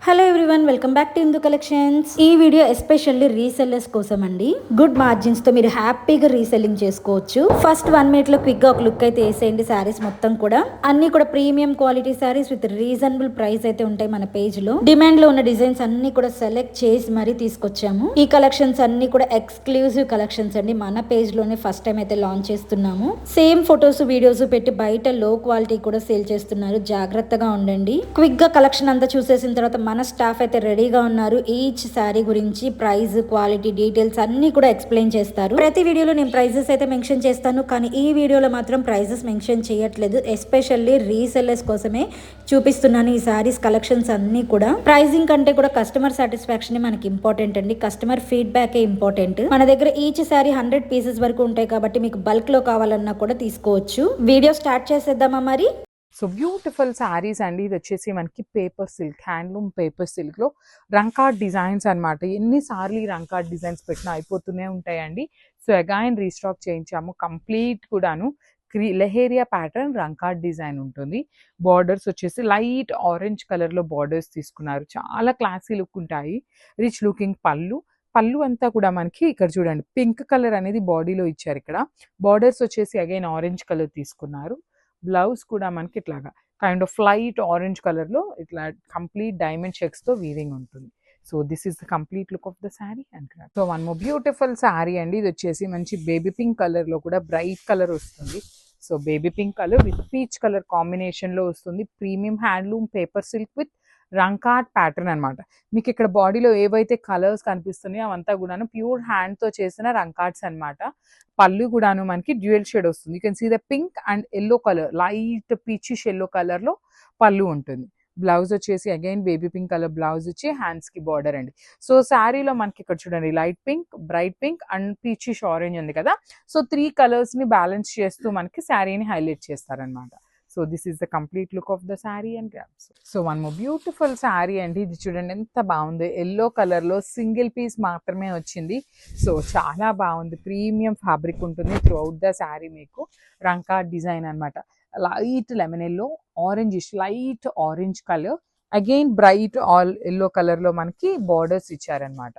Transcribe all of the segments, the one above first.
Hello everyone, welcome back to Indu collections. ఈ video especially resellers కోసం అండి. Good margins తో మీరు హ్యాపీగా రీసెల్లింగ్ చేసుకోవచ్చు. ఫస్ట్ 1 మినిట్ లో క్విక్ గా ఒక లుక్ అయితే వేసేయండి. సారీస్ మొత్తం కూడా అన్ని కూడా premium quality saris with reasonable price అయితే ఉంటాయి మన పేజ్ లో. డిమాండ్ లో ఉన్న డిజైన్స్ అన్ని కూడా సెలెక్ట్ చేసి మరీ తీసుకొచ్చాము. ఈ కలెక్షన్స్ అన్ని కూడా ఎక్స్క్లూజివ్ కలెక్షన్స్ అండి. మన పేజ్ లోనే ఫస్ట్ టైం అయితే లాంచ్ చేస్తున్నాము. సేమ్ ఫొటోస్ వీడియోస్ పెట్టి బయట లో క్వాలిటీ కూడా సేల్ చేస్తున్నారు. జాగ్రత్తగా ఉండండి. క్విక్ గా కలెక్షన్ అంతా చూసేసిన తర్వాత మన స్టాఫ్ అయితే రెడీగా ఉన్నారు. ఈచ్ శారీ గురించి ప్రైస్, క్వాలిటీ, డీటెయిల్స్ అన్ని కూడా ఎక్స్ప్లెయిన్ చేస్తారు. ప్రతి వీడియోలో నేను ప్రైజెస్ అయితే మెన్షన్ చేస్తాను, కానీ ఈ వీడియోలో మాత్రం ప్రైజెస్ మెన్షన్ చేయట్లేదు. ఎస్పెషల్లీ రీసెల్లర్స్ కోసమే చూపిస్తున్నాను ఈ సారీస్ కలెక్షన్స్ అన్ని కూడా. ప్రైజింగ్ కంటే కూడా కస్టమర్ సాటిస్ఫాక్షన్ మనకి ఇంపార్టెంట్ అండి. Customer feedback important. మన దగ్గర ఈచ్ శారీ 100 పీసెస్ వరకు ఉంటాయి కాబట్టి మీకు బల్క్ లో కావాలన్నా కూడా తీసుకోవచ్చు. వీడియో స్టార్ట్ చేసేద్దామా మరి? సో బ్యూటిఫుల్ శారీస్ అండి. ఇది వచ్చేసి మనకి పేపర్ సిల్క్, హ్యాండ్లూమ్ పేపర్ సిల్క్లో రంకార్డ్ డిజైన్స్ అనమాట. ఎన్నిసార్లు ఈ రంకార్డ్ డిజైన్స్ పెట్టినా అయిపోతూనే ఉంటాయండి. సో అగైన్ రీస్టాక్ చేయించాము కంప్లీట్ కూడాను. లెహేరియా ప్యాటర్న్ రంకార్డ్ డిజైన్ ఉంటుంది. బార్డర్స్ వచ్చేసి లైట్ ఆరెంజ్ కలర్లో బార్డర్స్ తీసుకున్నారు. చాలా క్లాసీ లుక్ ఉంటాయి. రిచ్ లుకింగ్ పళ్ళు అంతా కూడా మనకి ఇక్కడ చూడండి పింక్ కలర్ అనేది బాడీలో ఇచ్చారు. ఇక్కడ బార్డర్స్ వచ్చేసి అగైన్ ఆరెంజ్ కలర్ తీసుకున్నారు. బ్లౌజ్ కూడా మనకి ఇట్లాగా కైండ్ ఆఫ్ లైట్ ఆరెంజ్ కలర్లో ఇట్లా కంప్లీట్ డైమండ్ చెక్స్తో వీవింగ్ ఉంటుంది. So this is the complete look of the sari and so one more beautiful sari అండి. ఇది వచ్చేసి మంచి బేబీ పింక్ కలర్లో కూడా బ్రైట్ కలర్ వస్తుంది. So baby pink colour with peach colour కాంబినేషన్లో వస్తుంది. Premium handloom paper silk with రంకార్డ్ ప్యాటర్న్ అనమాట. మీకు ఇక్కడ బాడీలో ఏవైతే కలర్స్ కనిపిస్తున్నాయో అవంతా కూడాను ప్యూర్ హ్యాండ్తో చేసిన రంకార్డ్స్ అనమాట. పళ్ళు కూడాను మనకి డ్యూయల్ షేడ్ వస్తుంది. You can see the pink and yellow colour, light peachish yellow కలర్లో పళ్ళు ఉంటుంది. బ్లౌజ్ వచ్చేసి again baby pink colour blouse వచ్చి హ్యాండ్స్కి బార్డర్ అండి. సో శారీలో మనకి ఇక్కడ చూడండి light pink, bright pink and peachish orange ఉంది కదా. సో 3 కలర్స్ని బ్యాలెన్స్ చేస్తూ మనకి శారీని హైలైట్ చేస్తారనమాట. So this is the complete look of the sari and grabs. So one more beautiful sari అండి. ఇది చూడండి ఎంత బాగుంది. ఎల్లో కలర్లో సింగిల్ పీస్ మాత్రమే వచ్చింది. సో చాలా బాగుంది. ప్రీమియం ఫ్యాబ్రిక్ ఉంటుంది త్రూ అవుట్ ద శారీ. మీకు రంకార్డ్ డిజైన్ అనమాట. Light lemon yellow, orange light orange colour, again bright all yellow కలర్లో మనకి బార్డర్స్ ఇచ్చారనమాట.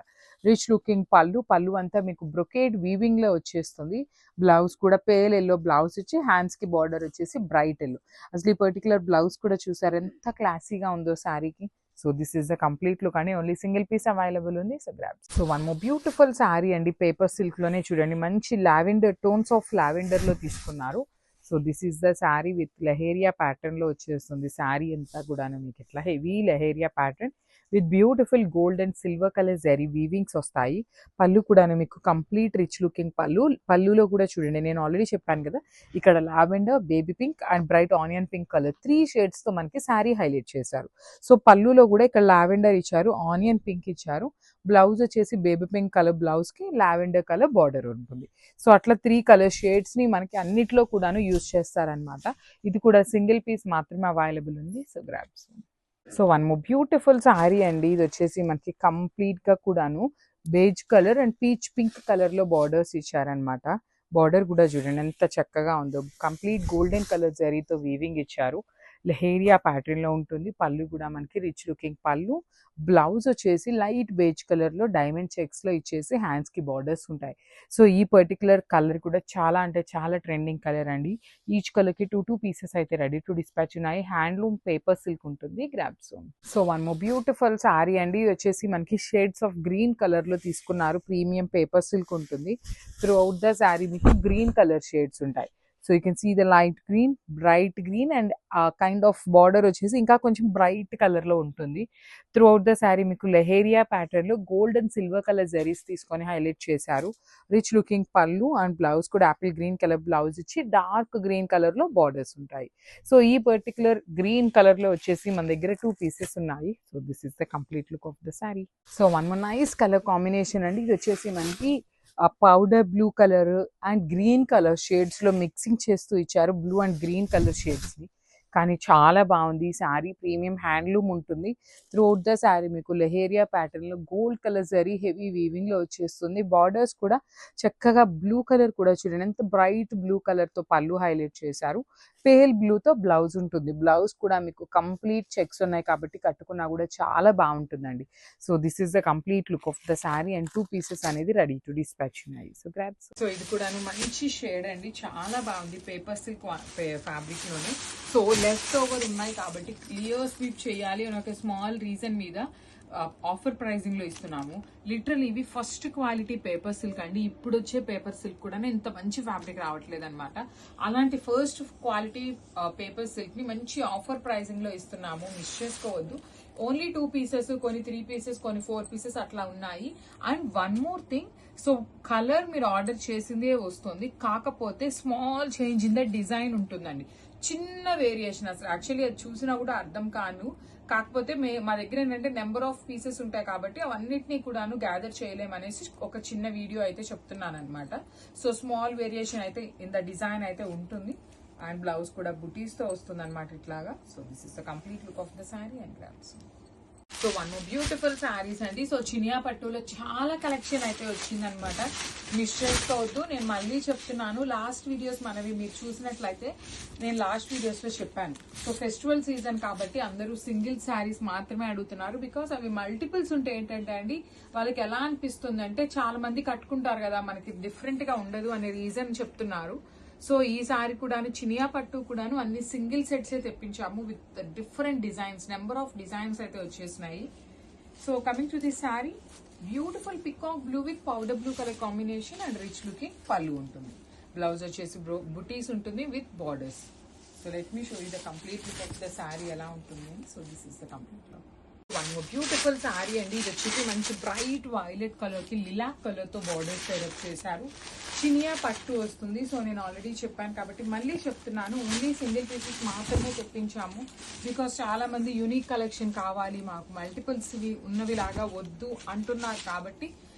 రిచ్ లుకింగ్ పళ్ళు అంతా మీకు బ్రొకేడ్ వీవింగ్ లో వచ్చేస్తుంది. బ్లౌజ్ కూడా పేల్ ఎల్లో బ్లౌజ్ ఇచ్చి హ్యాండ్స్ కి బార్డర్ వచ్చేసి బ్రైట్ ఎల్లో. అసలు ఈ పర్టికులర్ బ్లౌజ్ కూడా చూసారు ఎంత క్లాసీగా ఉందో శారీకి. So this is the complete look అండి. ఓన్లీ సింగిల్ పీస్ అవైలబుల్ ఉంది. So grab. So one more beautiful sari అండి. పేపర్ సిల్క్ లోనే చూడండి మంచి లావెండర్ టోన్స్ ఆఫ్ లావెండర్ లో తీసుకున్నారు. So this is the sari with leheriya pattern లో వచ్చేస్తుంది. శారీ అంతా కూడా మీకు ఇట్లా heavy leheriya pattern with beautiful gold and silver colour zari weavings వస్తాయి. పళ్ళు కూడా మీకు కంప్లీట్ రిచ్ లుకింగ్ పళ్ళులో కూడా చూడండి నేను ఆల్రెడీ చెప్పాను కదా, ఇక్కడ lavender, baby pink and bright onion pink colour 3 shades తో మనకి శారీ హైలైట్ చేశారు. సో పళ్ళులో కూడా ఇక్కడ లావెండర్ ఇచ్చారు, ఆనియన్ పింక్ ఇచ్చారు. బ్లౌజ్ వచ్చేసి బేబీ పింక్ కలర్ బ్లౌజ్ కి లావెండర్ కలర్ బార్డర్ ఉంటుంది. సో అట్లా 3 కలర్ షేడ్స్ ని మనకి అన్నిట్లో కూడాను యూజ్ చేస్తారనమాట. ఇది కూడా సింగిల్ పీస్ మాత్రమే అవైలబుల్ ఉంది. So grabs. So one more beautiful sari అండి. ఇది వచ్చేసి మనకి కంప్లీట్ గా కూడాను beige colour and peach pink colour లో బార్డర్స్ ఇచ్చారనమాట. బార్డర్ కూడా చూడండి ఎంత చక్కగా ఉందో. కంప్లీట్ గోల్డెన్ కలర్ జరీతో వీవింగ్ ఇచ్చారు. లెహేరియా ప్యాటర్న్ లో ఉంటుంది. పళ్ళు కూడా మనకి రిచ్ లుకింగ్ పళ్ళు. బ్లౌజ్ వచ్చేసి లైట్ బేజ్ కలర్ లో డైమండ్ చెక్స్ లో ఇచ్చేసి హ్యాండ్స్ కి బార్డర్స్ ఉంటాయి. సో ఈ పర్టికులర్ కలర్ కూడా చాలా అంటే చాలా ట్రెండింగ్ కలర్ అండి. ఈచ్ కలర్ కి 2 పీసెస్ అయితే రెడీ టు డిస్పాచ్ ఉన్నాయి. హ్యాండ్లూమ్ పేపర్ సిల్క్ ఉంటుంది. Grabs. So one more beautiful sari అండి. ఇది వచ్చేసి మనకి షేడ్స్ ఆఫ్ గ్రీన్ కలర్ లో తీసుకున్నారు. ప్రీమియం పేపర్ సిల్క్ ఉంటుంది. త్రూ అవుట్ ద శారీ మీకు గ్రీన్ కలర్ షేడ్స్ ఉంటాయి. So you can see the light green, bright green and kind of border వచ్చేసి ఇంకా కొంచెం బ్రైట్ కలర్లో ఉంటుంది. త్రూ అవుట్ ద శారీ మీకు లెహేరియా ప్యాటర్న్లో gold and silver colour zaris తీసుకొని హైలైట్ చేశారు. రిచ్ లుకింగ్ పళ్ళు అండ్ బ్లౌజ్ కూడా యాపిల్ గ్రీన్ కలర్ బ్లౌజ్ ఇచ్చి డార్క్ గ్రీన్ కలర్లో బార్డర్స్ ఉంటాయి. సో ఈ పర్టికులర్ గ్రీన్ కలర్లో వచ్చేసి మన దగ్గర 2 పీసెస్ ఉన్నాయి. So this is the complete look of the sari. So one more nice colour combination అండి. ఇది వచ్చేసి మనకి powder blue colour and green colour shades లో మిక్సింగ్ చేస్తూ ఇచ్చారు. Blue and green colour shades ని కానీ చాలా బాగుంది ఈ శారీ. ప్రీమియం హ్యాండ్లూమ్ ఉంటుంది. త్రూఅవుట్ ద శారీ మీకు లెహేరియా ప్యాటర్న్లో గోల్డ్ కలర్ జరీ హెవీ వీవింగ్లో వచ్చేస్తుంది. బార్డర్స్ కూడా చక్కగా బ్లూ కలర్ కూడా చూడండి ఎంత బ్రైట్ బ్లూ కలర్తో పళ్ళు హైలైట్ చేశారు. పేల్ బ్లూతో బ్లౌజ్ ఉంటుంది. బ్లౌజ్ కూడా మీకు కంప్లీట్ చెక్స్ ఉన్నాయి కాబట్టి కట్టుకున్నా కూడా చాలా బాగుంటుందండి. So this is the complete look of the sari and 2 pieces అనేది రెడీ టు డిస్పాచ్ ఉన్నాయి. So grabs. సో ఇది కూడా మంచి షేడ్ అండి, చాలా బాగుంది. పేపర్ సిల్క్ ఫ్యాబ్రిక్ లోనే. సో లెఫ్ట్ ఓవర్ ఉన్నాయి కాబట్టి క్లియర్ స్వీప్ చేయాలి అని ఒక స్మాల్ రీజన్ మీద ఆఫర్ ప్రైజింగ్ లో ఇస్తున్నాము. లిటరల్ ఇవి ఫస్ట్ క్వాలిటీ పేపర్ సిల్క్ అండి. ఇప్పుడు వచ్చే పేపర్ సిల్క్ కూడా ఇంత మంచి ఫ్యాబ్రిక్ రావట్లేదు అనమాట. అలాంటి ఫస్ట్ క్వాలిటీ పేపర్ సిల్క్ ని మంచి ఆఫర్ ప్రైజింగ్ లో ఇస్తున్నాము, మిస్ చేసుకోవద్దు. ఓన్లీ 2 పీసెస్, కొన్ని 3 పీసెస్, కొన్ని 4 పీసెస్ అట్లా ఉన్నాయి. And one more thing, so colour మీరు ఆర్డర్ చేసిందే వస్తుంది, కాకపోతే small change in the design ఉంటుందండి. చిన్న వేరియేషన్, అసలు యాక్చువల్లీ అది చూసినా కూడా అర్థం కాను. కాకపోతే మా దగ్గర ఏంటంటే నెంబర్ ఆఫ్ పీసెస్ ఉంటాయి కాబట్టి అవన్నిటినీ కూడాను గ్యాదర్ చేయలేమనేసి ఒక చిన్న వీడియో అయితే చెప్తున్నాను అనమాట. సో స్మాల్ వేరియేషన్ అయితే ఇన్ ద డిజైన్ అయితే ఉంటుంది. అండ్ బ్లౌజ్ కూడా బుటీస్ తో వస్తుంది అనమాట ఇట్లాగా. So this is the complete look of the sari and grabs. So one beautiful saris అండి. సో చినియా పట్టులో చాలా కలెక్షన్ అయితే వచ్చిందనమాట, మిస్ చేసుకోవద్దు. నేను మళ్ళీ చెప్తున్నాను, లాస్ట్ వీడియోస్ మనవి మీరు చూసినట్లయితే నేను లాస్ట్ వీడియోస్ లో చెప్పాను. సో ఫెస్టివల్ సీజన్ కాబట్టి అందరూ సింగిల్ శారీస్ మాత్రమే అడుగుతున్నారు. బికాస్ అవి మల్టిపుల్స్ ఉంటే ఏంటంటే అండి వాళ్ళకి ఎలా అనిపిస్తుంది అంటే చాలా మంది కట్టుకుంటారు కదా, మనకి డిఫరెంట్ గా ఉండదు అనే రీజన్ చెప్తున్నారు. సో ఈ సారీ కూడాను చినియా పట్టు కూడాను అన్ని సింగిల్ సెట్స్ తెప్పించాము with different designs, number of designs అయితే వచ్చేసినాయి. So coming to this sari, beautiful peacock blue with powder blue colour combination and rich looking పళ్ళు ఉంటుంది. బ్లౌజ్ వచ్చేసి బుటీస్ ఉంటుంది with borders. So let me show you the complete look of the sari ఎలా ఉంటుంది. So this is the complete look. One beautiful sari అండి. ఇది వచ్చేసి మంచి బ్రైట్ వైలెట్ కలర్ కి లిలాక్ కలర్ తో బార్డర్స్ డెవలప్ చేశారు. చినియా పట్టు వస్తుంది. సో నేను ఆల్రెడీ చెప్పాను కాబట్టి మళ్ళీ చెప్తున్నాను, ఓన్లీ సింగిల్ పీసెస్ మాత్రమే తెప్పించాము. బికాస్ చాలా మంది యూనిక్ కలెక్షన్ కావాలి మాకు, మల్టిపుల్స్ ఉన్నవి లాగా వద్దు అంటున్నారు కాబట్టి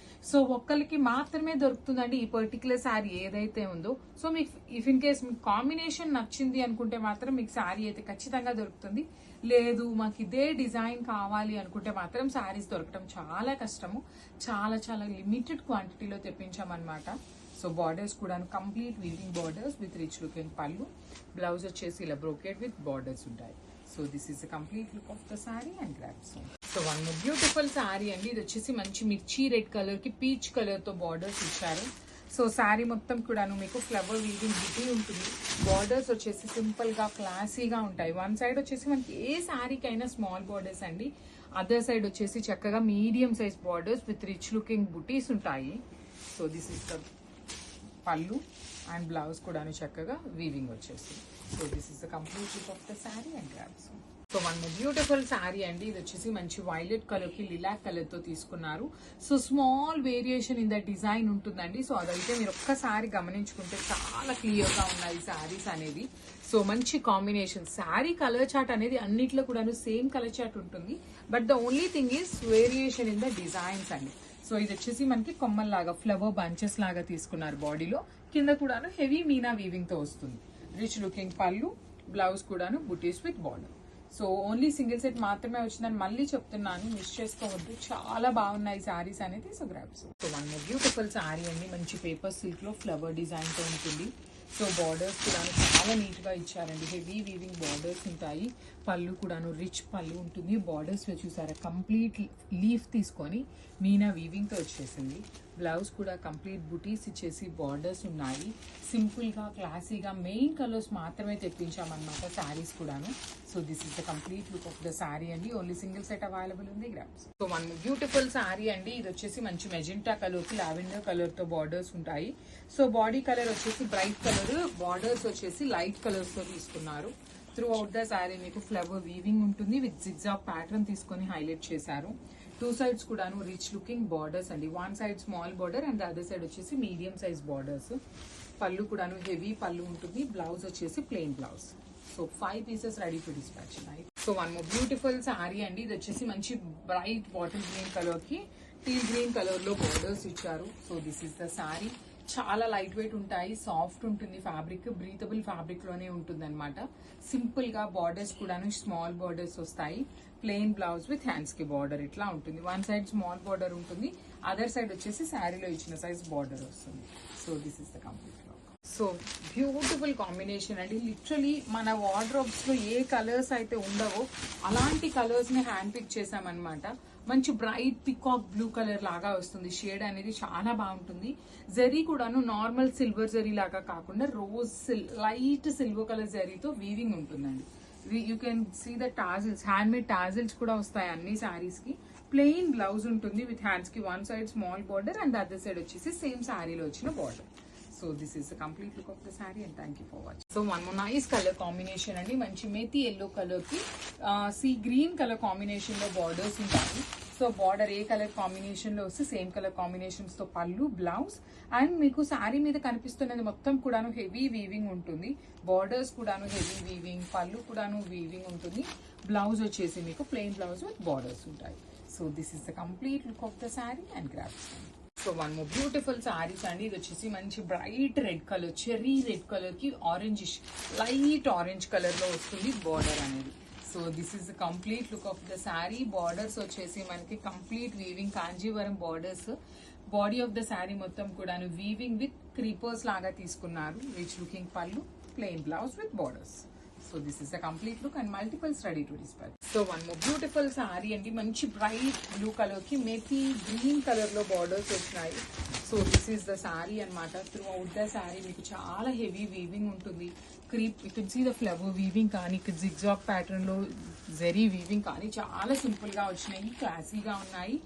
సో ఒక్కరికి మాత్రమే దొరుకుతుందండి ఈ పర్టికులర్ శారీ ఏదైతే ఉందో. సో మీకు ఇఫ్ ఇన్ కేస్ మీకు కాంబినేషన్ నచ్చింది అనుకుంటే మాత్రం మీకు శారీ అయితే ఖచ్చితంగా దొరుకుతుంది. లేదు మాకు ఇదే డిజైన్ కావాలి అనుకుంటే మాత్రం శారీస్ దొరకడం చాలా కష్టము. చాలా చాలా లిమిటెడ్ క్వాంటిటీలో తెప్పించామన్నమాట. సో బార్డర్స్ కూడా complete weaving borders with rich looking పళ్ళు. బ్లౌజ్ వచ్చేసి ఇలా బ్రోకెట్ విత్ బార్డర్స్ ఉంటాయి. So this is the complete look of the sari and grabs. So one beautiful sari అండి. ఇది వచ్చేసి మంచి మిర్చి రెడ్ కలర్ కి పీచ్ కలర్ తో బార్డర్స్ ఇచ్చారు. సో శారీ మొత్తం కూడాను మీకు ఫ్లవర్ వీవింగ్ బుటీ ఉంటుంది. బార్డర్స్ వచ్చేసి సింపుల్ గా క్లాసీగా ఉంటాయి. వన్ సైడ్ వచ్చేసి మనకి ఏ శారీకైనా స్మాల్ బార్డర్స్ అండి, అదర్ సైడ్ వచ్చేసి చక్కగా medium size borders with rich looking బుటీస్ ఉంటాయి. సో దిస్ ఇస్ ద పళ్ళు అండ్ బ్లౌజ్ కూడాను చక్కగా వీవింగ్ వచ్చేస్తుంది. So this is the complete look of the sari and grabs. So one beautiful sari అండి. ఇది వచ్చేసి మంచి వైలెట్ కలర్ కి లిలాక్ కలర్ తో తీసుకున్నారు. So small variation in the design ఉంటుందండి. సో అదైతే మీరు ఒక్కసారి గమనించుకుంటే చాలా క్లియర్ గా ఉన్నాయి శారీస్ అనేది. సో మంచి కాంబినేషన్. శారీ కలర్ చార్ట్ అనేది అన్నిట్లో కూడా సేమ్ కలర్ చార్ట్ ఉంటుంది. But the only thing is variation in the designs అండి. సో ఇది వచ్చేసి మనకి కొమ్మల్లాగా ఫ్లవర్ బంచెస్ లాగా తీసుకున్నారు. బాడీలో కింద కూడాను హెవీ మీనా వీవింగ్ తో వస్తుంది. రిచ్ లుకింగ్ పళ్ళు, బ్లౌజ్ కూడాను బుటీస్ with border. So only single set మాత్రమే వచ్చిందని మళ్ళీ చెప్తున్నాను, మిస్ చేసుకోవద్దు. చాలా బాగున్నాయి శారీస్ అనేది. So grabs. So one beautiful sari అండి. మంచి పేపర్ సిల్క్ లో ఫ్లవర్ డిజైన్ తో ఉంటుంది. సో బార్డర్స్ కూడా చాలా నీట్ గా ఇచ్చారండి. హెవీ వీవింగ్ బార్డర్స్ ఉంటాయి. పళ్ళు కూడాను రిచ్ పళ్ళు ఉంటుంది. బార్డర్స్ చూసారా కంప్లీట్ లీఫ్ తీసుకొని మీనా వీవింగ్ తో వచ్చేసింది. బ్లౌజ్ కూడా కంప్లీట్ బుటీస్ ఇచ్చేసి బార్డర్స్ ఉన్నాయి. సింపుల్ గా క్లాసీగా మెయిన్ కలర్స్ మాత్రమే తెప్పించామన్నమాట శారీస్ కూడాను. So this is the complete look of the sari అండి. ఓన్లీ సింగిల్ సెట్ అవైలబుల్ ఉంది. Grabs. So one beautiful sari అండి. ఇది వచ్చేసి మంచి మెజెంటా కలర్ కి లావెండర్ కలర్ తో బార్డర్స్ ఉంటాయి. సో బాడీ కలర్ వచ్చేసి బ్రైట్ కలర్, బార్డర్స్ వచ్చేసి లైట్ కలర్స్ తో తీసుకున్నారు. త్రూ అవుట్ ద శారీ మీకు ఫ్లవర్ వీవింగ్ ఉంటుంది విత్ జిగ్జాగ్ ప్యాటర్న్ తీసుకొని హైలైట్ చేశారు. 2 సైడ్స్ కూడాను రిచ్ లుకింగ్ బార్డర్స్ అండి. One side small border and other side వచ్చేసి మీడియం సైజ్ బార్డర్స్. పళ్ళు కూడాను హెవీ పళ్ళు ఉంటుంది. బ్లౌజ్ వచ్చేసి plain blouse. So 5 pieces ready to dispatch ఉన్నాయి. So one more beautiful sari అండి. ఇది వచ్చేసి మంచి బ్రైట్ బాటిల్ గ్రీన్ కలర్ కి టీల్ గ్రీన్ కలర్ లో బార్డర్స్ ఇచ్చారు. So this is the sari. చాలా లైట్ వెయిట్ ఉంటాయి, సాఫ్ట్ ఉంటుంది ఫ్యాబ్రిక్, బ్రీతబుల్ ఫ్యాబ్రిక్ లోనే ఉంటుంది అనమాట. సింపుల్ గా బార్డర్స్ కూడాను స్మాల్ బార్డర్స్ వస్తాయి. ప్లెయిన్ బ్లౌజ్ విత్ హ్యాండ్స్ కి బార్డర్ ఇట్లా ఉంటుంది. వన్ సైడ్ స్మాల్ బార్డర్ ఉంటుంది, అదర్ సైడ్ వచ్చేసి శారీలో ఇచ్చిన సైజ్ బార్డర్ వస్తుంది. So this is the complete look. So beautiful combination అండి. లిటరలీ మన వార్డ్రోబ్స్ లో ఏ కలర్స్ అయితే ఉండవో అలాంటి కలర్స్ ని హ్యాండ్ పిక్ చేసామన్నమాట. మంచి బ్రైట్ పికాక్ బ్లూ కలర్ లాగా వస్తుంది. షేడ్ అనేది చాలా బాగుంటుంది. జరీ కూడాను నార్మల్ సిల్వర్ జరీ లాగా కాకుండా రోజ్ లైట్ సిల్వర్ కలర్ జరీతో వీవింగ్ ఉంటుందండి. You can see the tassels, hand made tassels కూడా వస్తాయి అన్ని శారీస్ కి. ప్లెయిన్ బ్లౌజ్ ఉంటుంది విత్ హ్యాండ్స్ కి one side small border and other side వచ్చేసి సేమ్ శారీలో వచ్చిన border. So this is the complete look of the sari and thank you for watching. So one more nice colour combination అండి. మంచి methi yellow colour కి sea green colour combination లో borders ఉంటాయి. So border ఏ colour combination లో వస్తే same colour combinations తో పళ్ళు, blouse and మీకు శారీ మీద కనిపిస్తున్నది మొత్తం కూడాను హెవీ వీవింగ్ ఉంటుంది. బార్డర్స్ కూడాను హెవీ వీవింగ్, పళ్ళు కూడాను వీవింగ్ ఉంటుంది. బ్లౌజ్ వచ్చేసి మీకు ప్లెయిన్ బ్లౌజ్ విత్ బార్డర్స్ ఉంటాయి. So this is the complete look of the sari and graphs. So one more beautiful saris అండి. ఇది వచ్చేసి మంచి bright red colour, cherry red colour కి ఆరెంజిష్ లైట్ ఆరెంజ్ కలర్ లో వస్తుంది బార్డర్ అనేది. So this is the complete look of the sari. Borders వచ్చేసి మనకి complete weaving Kanjeevaram borders. Body of the sari మొత్తం కూడా వీవింగ్ విత్ క్రీపర్స్ లాగా తీసుకున్నారు. రిచ్ లుకింగ్ పళ్ళు, plain blouse with borders. So this is the complete look and multiples ready to dispatch. So one more beautiful sari అండి. మంచి bright blue colour కి methi green colour లో borders వచ్చినాయి. So this is the sari అనమాట. Through out the sari మీకు చాలా heavy weaving ఉంటుంది. Creep you can see the flower weaving కానీ, జిగ్జాగ్ ప్యాటర్న్ లో జెరీ వీవింగ్ కానీ చాలా సింపుల్ గా వచ్చినాయి. క్లాసీగా ఉన్నాయి,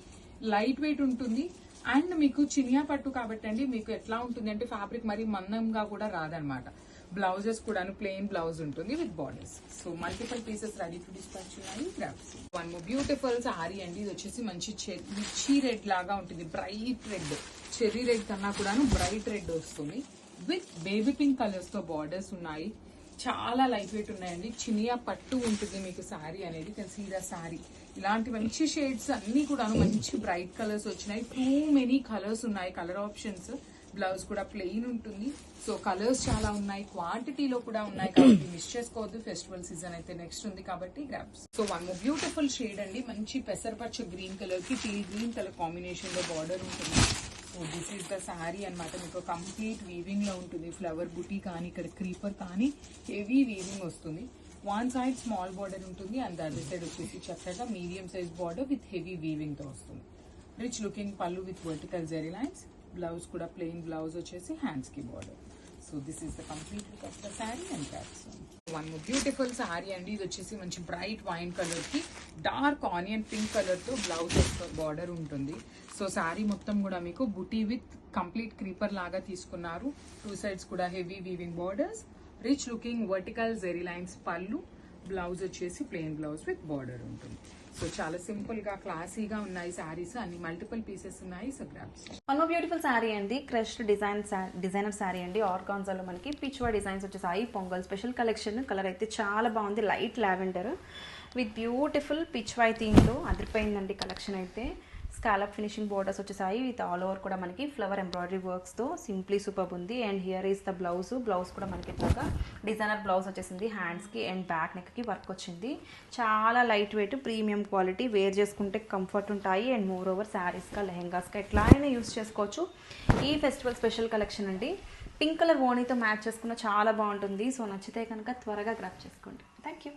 లైట్ వెయిట్ ఉంటుంది అండ్ మీకు చినియా పట్టు కాబట్టి అండి మీకు ఎట్లా ఉంటుంది అంటే ఫ్యాబ్రిక్ మరి మందంగా కూడా రాదనమాట. బ్లౌజెస్ కూడా ప్లెయిన్ బ్లౌజ్ ఉంటుంది with borders. So multiple pieces ready to dispatch ఉన్నాయి. వన్ మోర్ బ్యూటిఫుల్ సారీ అండి. ఇది వచ్చేసి మంచి మిర్చి రెడ్ లాగా ఉంటుంది. బ్రైట్ రెడ్, చెర్రీ రెడ్ కన్నా కూడా బ్రైట్ రెడ్ వస్తుంది విత్ బేబీ పింక్ కలర్స్ తో బార్డర్స్ ఉన్నాయి. చాలా లైట్ వెయిట్ ఉన్నాయండి. చినియా పట్టు ఉంటుంది మీకు శారీ అనేది. సీదా శారీ ఇలాంటి మంచి షేడ్స్ అన్ని కూడా మంచి బ్రైట్ కలర్స్ వచ్చినాయి. టూ మెనీ కలర్స్ ఉన్నాయి, కలర్ ఆప్షన్స్. బ్లౌజ్ కూడా ప్లెయిన్ ఉంటుంది. సో కలర్స్ చాలా ఉన్నాయి, క్వాంటిటీలో కూడా ఉన్నాయి కాబట్టి మిస్ చేసుకోవద్దు. ఫెస్టివల్ సీజన్ అయితే నెక్స్ట్ ఉంది కాబట్టి grabs. So one more beautiful shade అండి. మంచి పెసరపచ్చ గ్రీన్ కలర్ కి టీల్ గ్రీన్ కలర్ కాంబినేషన్ లో బార్డర్ ఉంటుంది. So this is the sari అనమాట. మీకు కంప్లీట్ వీవింగ్ లో ఉంటుంది. ఫ్లవర్ బుటీ కానీ, ఇక్కడ క్రీపర్ కానీ హెవీ వీవింగ్ వస్తుంది. వన్ సైడ్ స్మాల్ బార్డర్ ఉంటుంది అండ్ అదర్ సైడ్ వచ్చేసి చక్కగా medium size border with heavy weaving తో వస్తుంది. Rich looking pallu with vertical zari lines. Blouse కూడా ప్లెయిన్ బ్లౌజ్ వచ్చేసి హ్యాండ్స్ కి border. So this is the complete look of the sari and caps. One beautiful sari అండి. ఇది వచ్చేసి మంచి బ్రైట్ వైన్ కలర్ కి డార్క్ ఆనియన్ పింక్ కలర్ తో బ్లౌజ్ బార్డర్ ఉంటుంది. సో శారీ మొత్తం కూడా మీకు బుటీ విత్ కంప్లీట్ క్రీపర్ లాగా తీసుకున్నారు. టూ సైడ్స్ కూడా heavy weaving borders. Rich looking vertical zari lines పళ్ళు. బ్లౌజ్ వచ్చేసి ప్లెయిన్ బ్లౌజ్ విత్ బార్డర్ ఉంటుంది. సో చాలా సింపుల్ గా క్లాసీగా ఉన్నాయి శారీస్. అన్ని మల్టిపుల్ పీసెస్ ఉన్నాయి. So grabs. One more beautiful sari అండి. క్రష్డ్ డిజైనర్ శారీ అండి. ఆర్గాన్జాలో మనకి పిచ్వా డిజైన్స్ వచ్చేసాయి. Pongal special collection. కలర్ అయితే చాలా బాగుంది, light lavender with beautiful pichwai థీమ్తో అదిరిపోయిందండి కలెక్షన్ అయితే. స్కాలప్ ఫినిషింగ్ బోర్డర్స్ వచ్చేసాయి విత్ ఆల్ ఓవర్ కూడా మనకి ఫ్లవర్ ఎంబ్రాయిడరీ వర్క్స్తో సింప్లీ సూపర్ ఉంది. And here is the blouse. Blouse కూడా మనకి ఇట్లాగా డిజైనర్ బ్లౌజ్ వచ్చేసింది. హ్యాండ్స్కి అండ్ బ్యాక్ నెక్కి వర్క్ వచ్చింది. చాలా light weight, premium quality. Wear చేసుకుంటే కంఫర్ట్ ఉంటాయి. అండ్ మోర్ ఓవర్ శారీస్గా, లెహెంగాస్గా ఎట్లా అయినా యూస్ చేసుకోవచ్చు. ఈ ఫెస్టివల్ స్పెషల్ కలెక్షన్ అండి. పింక్ కలర్ ఓణీతో మ్యాచ్ చేసుకున్న చాలా బాగుంటుంది. సో నచ్చితే కనుక త్వరగా గ్రాప్ చేసుకోండి. Thank you.